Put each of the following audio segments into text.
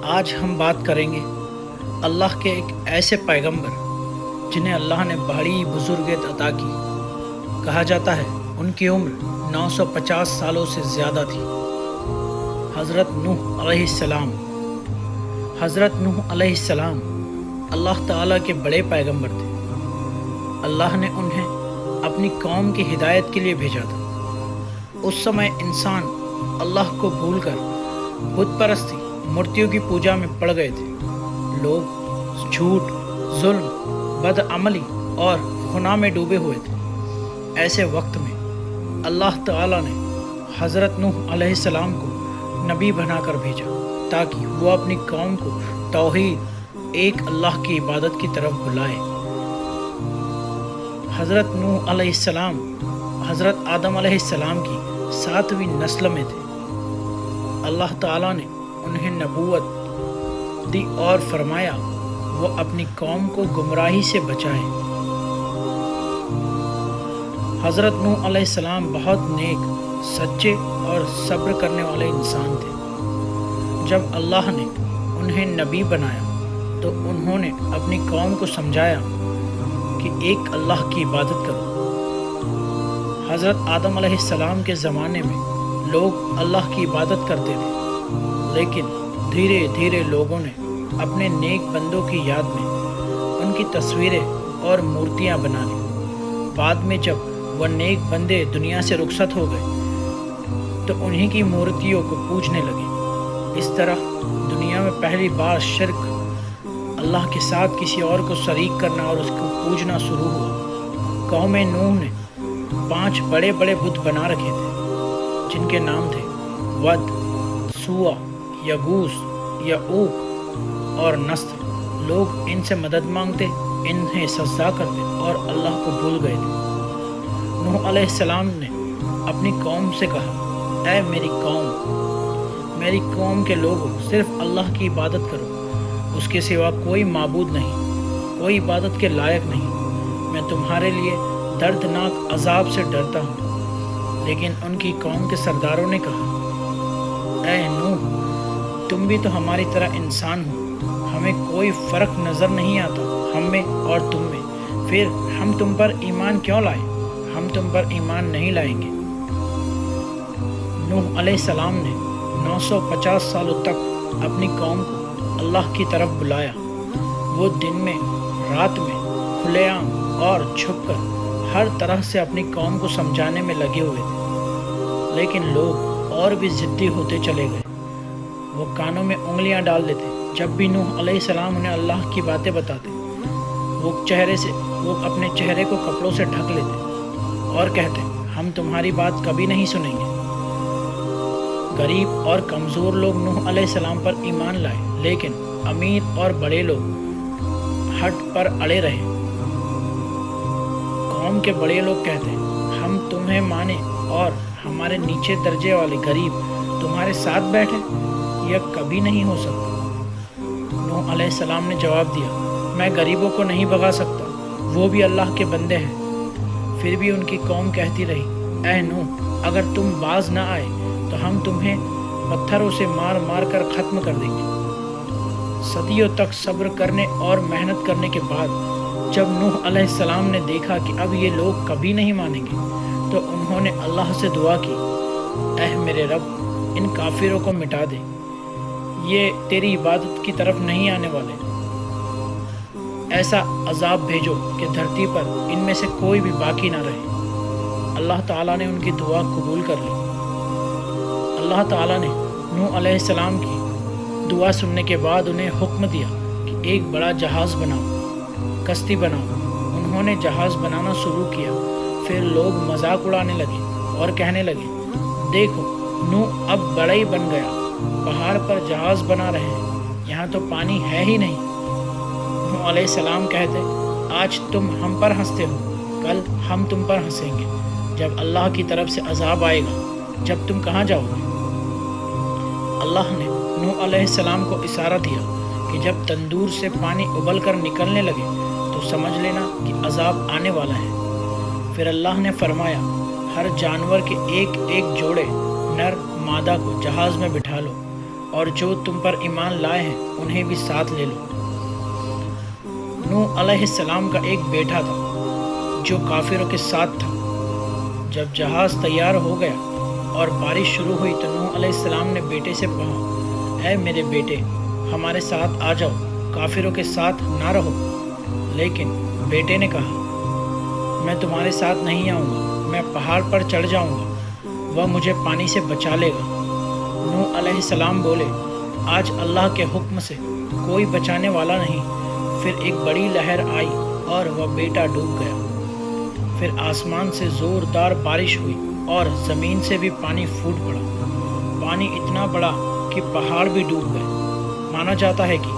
آج ہم بات کریں گے اللہ کے ایک ایسے پیغمبر جنہیں اللہ نے بڑی بزرگیت عطا کی۔ کہا جاتا ہے ان کی عمر 950 سالوں سے زیادہ تھی۔ حضرت نوح علیہ السلام۔ حضرت نوح علیہ السلام اللہ تعالیٰ کے بڑے پیغمبر تھے۔ اللہ نے انہیں اپنی قوم کی ہدایت کے لیے بھیجا تھا۔ اس سمے انسان اللہ کو بھول کر بت پرستی، مورتیوں کی پوجا میں پڑ گئے تھے۔ لوگ جھوٹ، ظلم، بد عملی اور گناہ میں ڈوبے ہوئے تھے۔ ایسے وقت میں اللہ تعالیٰ نے حضرت نوح علیہ السلام کو نبی بنا کر بھیجا تاکہ وہ اپنی قوم کو توحید، ایک اللہ کی عبادت کی طرف بلائے۔ حضرت نوح علیہ السلام حضرت آدم علیہ السلام کی 7ویں نسل میں تھے۔ اللہ تعالیٰ نے انہیں نبوت دی اور فرمایا وہ اپنی قوم کو گمراہی سے بچائیں۔ حضرت نوح علیہ السلام بہت نیک، سچے اور صبر کرنے والے انسان تھے۔ جب اللہ نے انہیں نبی بنایا تو انہوں نے اپنی قوم کو سمجھایا کہ ایک اللہ کی عبادت کرو۔ حضرت آدم علیہ السلام کے زمانے میں لوگ اللہ کی عبادت کرتے تھے، لیکن دھیرے دھیرے لوگوں نے اپنے نیک بندوں کی یاد میں ان کی تصویریں اور مورتیاں بنا لی۔ بعد میں جب وہ نیک بندے دنیا سے رخصت ہو گئے تو انہی کی مورتیوں کو پوجنے لگے۔ اس طرح دنیا میں پہلی بار شرک، اللہ کے ساتھ کسی اور کو شریک کرنا اور اس کو پوجنا شروع ہوا۔ قوم نوح نے 5 بڑے بڑے بت بنا رکھے تھے جن کے نام تھے ود، سوا، یغوث، یعوق اور نصر۔ لوگ ان سے مدد مانگتے، انہیں سجدہ کرتے اور اللہ کو بھول گئے تھے۔ نوح علیہ السلام نے اپنی قوم سے کہا، اے میری قوم کے لوگوں، صرف اللہ کی عبادت کرو۔ اس کے سوا کوئی معبود نہیں، کوئی عبادت کے لائق نہیں۔ میں تمہارے لیے دردناک عذاب سے ڈرتا ہوں۔ لیکن ان کی قوم کے سرداروں نے کہا، اے نوح، تم بھی تو ہماری طرح انسان ہو، ہمیں کوئی فرق نظر نہیں آتا ہم میں اور تم میں، پھر ہم تم پر ایمان کیوں لائیں؟ ہم تم پر ایمان نہیں لائیں گے۔ نوح علیہ السلام نے 950 سالوں تک اپنی قوم کو اللہ کی طرف بلایا۔ وہ دن میں، رات میں، کھلے عام اور چھپ کر ہر طرح سے اپنی قوم کو سمجھانے میں لگے ہوئے تھے، لیکن لوگ اور بھی ضدی ہوتے چلے گئے۔ وہ کانوں میں انگلیاں ڈال دیتے جب بھی نوح علیہ السلام انہیں اللہ کی باتیں بتاتے۔ وہ اپنے چہرے کو کپڑوں سے ڈھک لیتے اور کہتے، ہم تمہاری بات کبھی نہیں سنیں گے۔ غریب اور کمزور لوگ نوح علیہ السلام پر ایمان لائے، لیکن امیر اور بڑے لوگ ہٹ پر اڑے رہے۔ قوم کے بڑے لوگ کہتے، ہم تمہیں مانیں اور ہمارے نیچے درجے والے غریب تمہارے ساتھ بیٹھے؟ یہ کبھی نہیں ہو سکتا۔ نوح علیہ السلام نے جواب دیا، میں غریبوں کو نہیں بھگا سکتا، وہ بھی اللہ کے بندے ہیں۔ پھر بھی ان کی قوم کہتی رہی، اے نوح، اگر تم باز نہ آئے تو ہم تمہیں پتھروں سے مار مار کر ختم کر دیں گے۔ صدیوں تک صبر کرنے اور محنت کرنے کے بعد جب نوح علیہ السلام نے دیکھا کہ اب یہ لوگ کبھی نہیں مانیں گے تو انہوں نے اللہ سے دعا کی، اے میرے رب، ان کافروں کو مٹا دے، یہ تیری عبادت کی طرف نہیں آنے والے۔ ایسا عذاب بھیجو کہ دھرتی پر ان میں سے کوئی بھی باقی نہ رہے۔ اللہ تعالیٰ نے ان کی دعا قبول کر لی۔ اللہ تعالیٰ نے نوح علیہ السلام کی دعا سننے کے بعد انہیں حکم دیا کہ ایک بڑا جہاز بناؤ، کشتی بناؤ۔ انہوں نے جہاز بنانا شروع کیا۔ پھر لوگ مذاق اڑانے لگے اور کہنے لگے، دیکھو، نوح اب بڑا ہی بن گیا، پہاڑ پر جہاز بنا رہے ہیں، یہاں تو پانی ہے ہی نہیں۔ نوح علیہ السلام کہتے، آج تم ہم پر ہنستے ہو، کل ہم تم پر ہنسیں گے جب اللہ کی طرف سے عذاب آئے گا۔ جب تم کہاں جاؤ گے؟ اللہ نے نوح علیہ السلام کو اشارہ دیا کہ جب تندور سے پانی ابل کر نکلنے لگے تو سمجھ لینا کہ عذاب آنے والا ہے۔ پھر اللہ نے فرمایا، ہر جانور کے ایک ایک جوڑے نر مادہ کو جہاز میں بٹھا لو۔ اور جو تم پر ایمان لائے ہیں انہیں بھی ساتھ لے لو۔ نوح علیہ السلام کا ایک بیٹا تھا جو کافروں کے ساتھ تھا۔ جب جہاز تیار ہو گیا اور بارش شروع ہوئی تو نوح علیہ السلام نے بیٹے سے کہا، اے میرے بیٹے، ہمارے ساتھ آ جاؤ، کافروں کے ساتھ نہ رہو۔ لیکن بیٹے نے کہا، میں تمہارے ساتھ نہیں آؤں گا، میں پہاڑ پر چڑھ جاؤں گا، وہ مجھے پانی سے بچا لے گا۔ نوح علیہ السلام بولے، آج اللہ کے حکم سے کوئی بچانے والا نہیں۔ پھر ایک بڑی لہر آئی اور وہ بیٹا ڈوب گیا۔ پھر آسمان سے زوردار بارش ہوئی اور زمین سے بھی پانی پھوٹ پڑا۔ پانی اتنا بڑا کہ پہاڑ بھی ڈوب گئے۔ مانا جاتا ہے کہ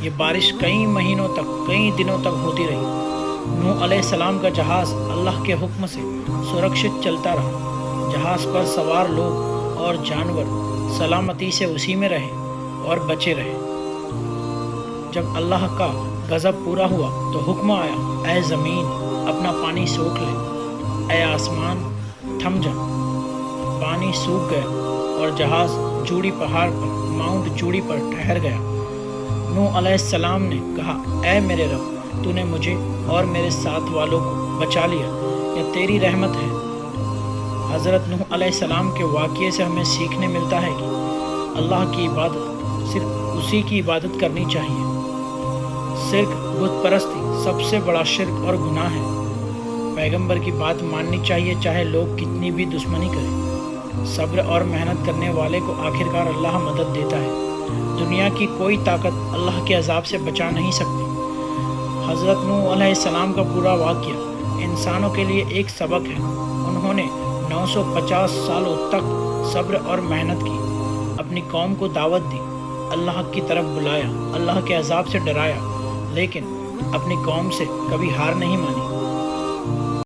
یہ بارش کئی مہینوں تک، کئی دنوں تک ہوتی رہی۔ نوح علیہ السلام کا جہاز اللہ کے حکم سے سرکشت چلتا رہا۔ جہاز پر سوار لوگ اور جانور سلامتی سے اسی میں رہے اور بچے رہے۔ جب اللہ کا غضب پورا ہوا تو حکم آیا، اے زمین اپنا پانی سوکھ لے، اے آسمان تھم جا۔ پانی سوکھ گیا اور جہاز جوڑی پہاڑ پر، ماؤنٹ جوڑی پر ٹھہر گیا۔ نوح علیہ السلام نے کہا، اے میرے رب، تو نے مجھے اور میرے ساتھ والوں کو بچا لیا، یہ تیری رحمت ہے۔ حضرت نوح علیہ السلام کے واقعے سے ہمیں سیکھنے ملتا ہے کہ اللہ کی عبادت صرف اسی کی عبادت کرنی چاہیے۔ شرک، بت پرستی سب سے بڑا شرک اور گناہ ہے۔ پیغمبر کی بات ماننی چاہیے چاہے لوگ کتنی بھی دشمنی کریں۔ صبر اور محنت کرنے والے کو آخرکار اللہ مدد دیتا ہے۔ دنیا کی کوئی طاقت اللہ کے عذاب سے بچا نہیں سکتی۔ حضرت نوح علیہ السلام کا پورا واقعہ انسانوں کے لیے ایک سبق ہے۔ انہوں نے 950 سالوں تک صبر اور محنت کی، اپنی قوم کو دعوت دی، اللہ کی طرف بلایا، اللہ کے عذاب سے ڈرایا، لیکن اپنی قوم سے کبھی ہار نہیں مانی۔